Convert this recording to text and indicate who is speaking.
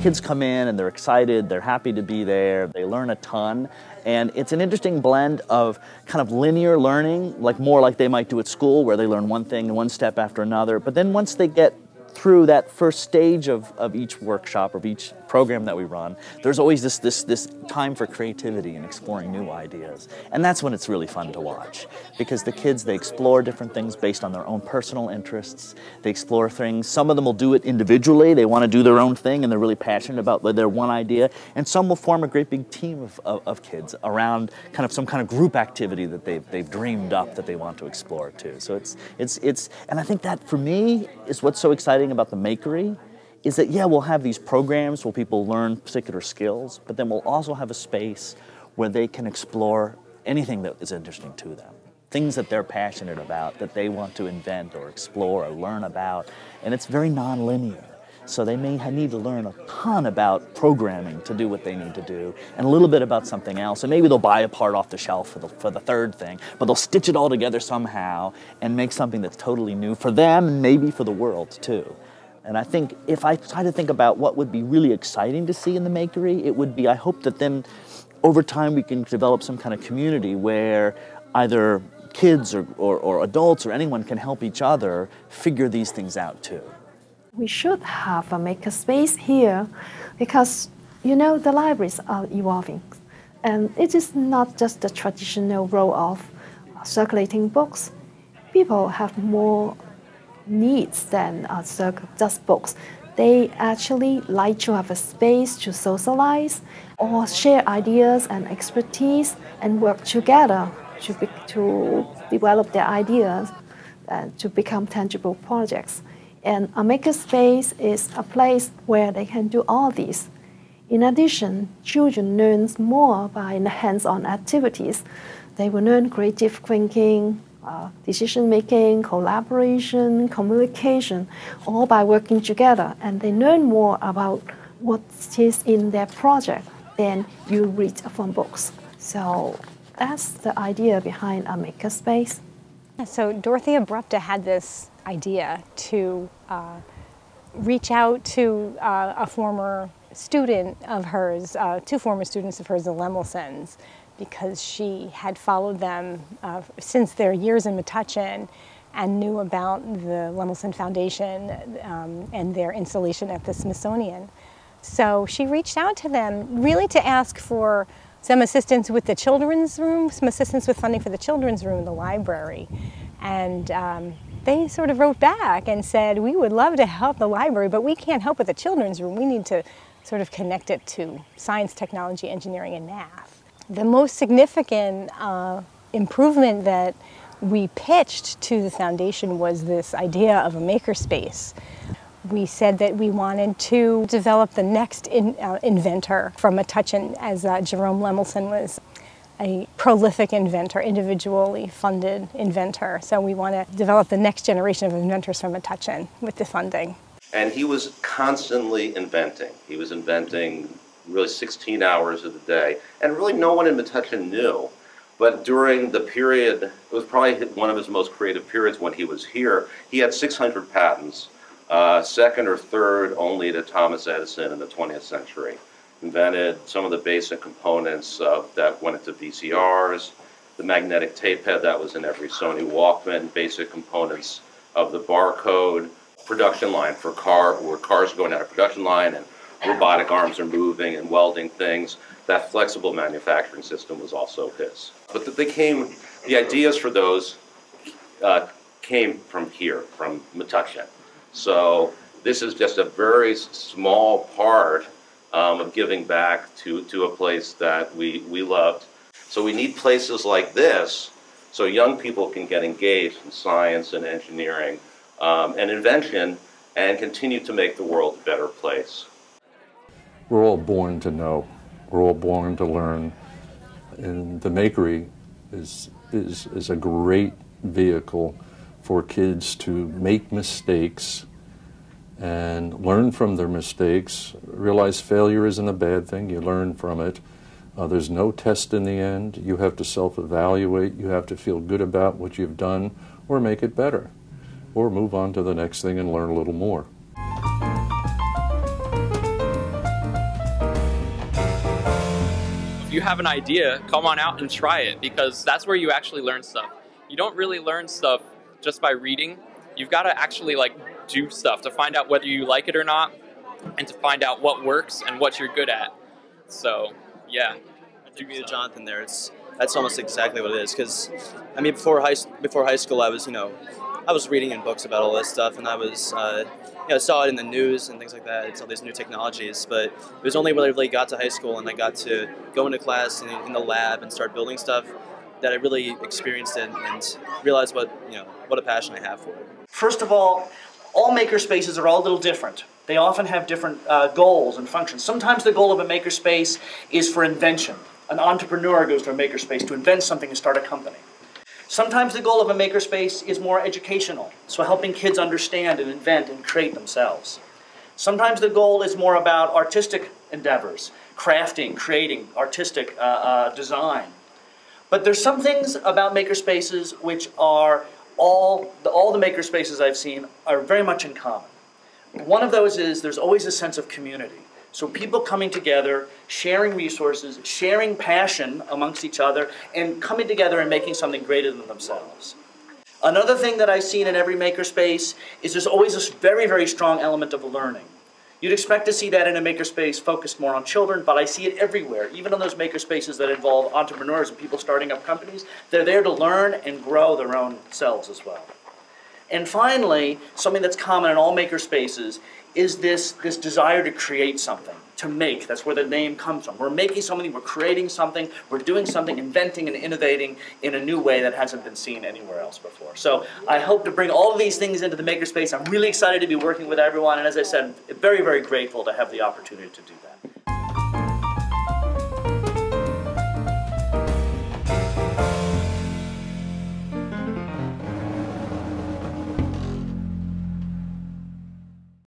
Speaker 1: kids come in and they're excited, they're happy to be there, they learn a ton, and it's an interesting blend of kind of linear learning, like more like they might do at school, where they learn one thing, one step after another, but then once they get through that first stage of each workshop, of each program that we run, there's always this time for creativity and exploring new ideas. And that's when it's really fun to watch, because the kids, they explore different things based on their own personal interests. They explore things. Some of them will do it individually. They want to do their own thing and they're really passionate about their one idea. And some will form a great big team of kids around kind of some kind of group activity that they've dreamed up that they want to explore too. So it's and I think that for me is what's so exciting about the Makery, is that, yeah, we'll have these programs where people learn particular skills, but then we'll also have a space where they can explore anything that is interesting to them. Things that they're passionate about, that they want to invent or explore or learn about. And it's very non-linear. So they may need to learn a ton about programming to do what they need to do, and a little bit about something else. And maybe they'll buy a part off the shelf for the third thing, but they'll stitch it all together somehow and make something that's totally new for them and maybe for the world too. And I think if I try to think about what would be really exciting to see in the Makery, it would be, I hope that then over time we can develop some kind of community where either kids or adults or anyone can help each other figure these things out too.
Speaker 2: We should have a makerspace here because, you know, the libraries are evolving. And it is not just the traditional role of circulating books. People have more needs than just books. They actually like to have a space to socialize or share ideas and expertise and work together to develop their ideas and to become tangible projects. And a makerspace is a place where they can do all these. In addition, children learn more by hands-on activities. They will learn creative thinking, decision-making, collaboration, communication, all by working together. And they learn more about what is in their project than you read from books. So that's the idea behind a makerspace.
Speaker 3: So Dorothea Brupta had this idea to reach out to a former student of hers, two former students of hers, the Lemelsons, because she had followed them since their years in Metuchen and knew about the Lemelson Foundation and their installation at the Smithsonian. So she reached out to them really to ask for some assistance with the children's room, some assistance with funding for the children's room in the library. And they sort of wrote back and said, we would love to help the library, but we can't help with the children's room. We need to sort of connect it to science, technology, engineering, and math. The most significant improvement that we pitched to the foundation was this idea of a makerspace. We said that we wanted to develop the next inventor from Metuchen, as Jerome Lemelson was a prolific inventor, individually funded inventor. So we want to develop the next generation of inventors from Metuchen with the funding.
Speaker 4: And he was constantly inventing. He was inventing really 16 hours of the day. And really no one in Metuchen knew. But during the period, it was probably one of his most creative periods when he was here, he had 600 patents, second or third only to Thomas Edison in the 20th century. Invented some of the basic components that went into VCRs, the magnetic tape head that was in every Sony Walkman, basic components of the barcode, production line for where cars are going out of production line and robotic arms are moving and welding things. That flexible manufacturing system was also his. But the ideas for those came from here, from Metuchen. So this is just a very small part of giving back to a place that we loved. So we need places like this so young people can get engaged in science and engineering and invention and continue to make the world a better place.
Speaker 5: We're all born to know. We're all born to learn. And the Makery is a great vehicle for kids to make mistakes and learn from their mistakes. Realize failure isn't a bad thing. You learn from it. There's no test in the end. You have to self-evaluate. You have to feel good about what you've done or make it better or move on to the next thing and learn a little more.
Speaker 6: you have an idea, come on out and try it, because that's where you actually learn stuff. You don't really learn stuff just by reading. You've got to actually like do stuff to find out whether you like it or not, and to find out what works and what you're good at. So, yeah.
Speaker 7: I agree with Jonathan there. That's almost exactly what it is. Because, I mean, before high school, I was, I was reading in books about all this stuff, and I was, saw it in the news and things like that. It's all these new technologies. But it was only when I really got to high school and I got to go into class and in the lab and start building stuff that I really experienced it and realized what a passion I have for it.
Speaker 8: First of all makerspaces are all a little different. They often have different goals and functions. Sometimes the goal of a makerspace is for invention. An entrepreneur goes to a makerspace to invent something and start a company. Sometimes the goal of a makerspace is more educational, so helping kids understand and invent and create themselves. Sometimes the goal is more about artistic endeavors, crafting, creating, artistic design. But there's some things about makerspaces which are all the makerspaces I've seen are very much in common. One of those is there's always a sense of community. So people coming together, sharing resources, sharing passion amongst each other, and coming together and making something greater than themselves. Another thing that I've seen in every makerspace is there's always this very, very strong element of learning. You'd expect to see that in a makerspace focused more on children, but I see it everywhere. Even in those makerspaces that involve entrepreneurs and people starting up companies, they're there to learn and grow their own selves as well. And finally, something that's common in all makerspaces is this desire to create something, to make. That's where the name comes from. We're making something, we're creating something, we're doing something, inventing and innovating in a new way that hasn't been seen anywhere else before. So I hope to bring all of these things into the makerspace. I'm really excited to be working with everyone, and as I said, very, very grateful to have the opportunity to do that.